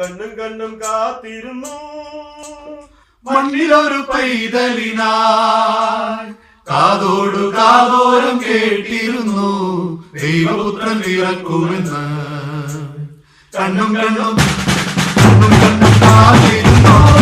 കണ്ണും കണ്ണും കാത്തിരുന്നു. മണ്ണിലൊരു പൈതലിനായി കാതോടു കാതോരം കേട്ടിരുന്നു ദൈവപുത്രൻ പിറക്കുമെന്ന്. കണ്ണും കണ്ണും കണ്ണും കണ്ണും കാത്തിരുന്നു.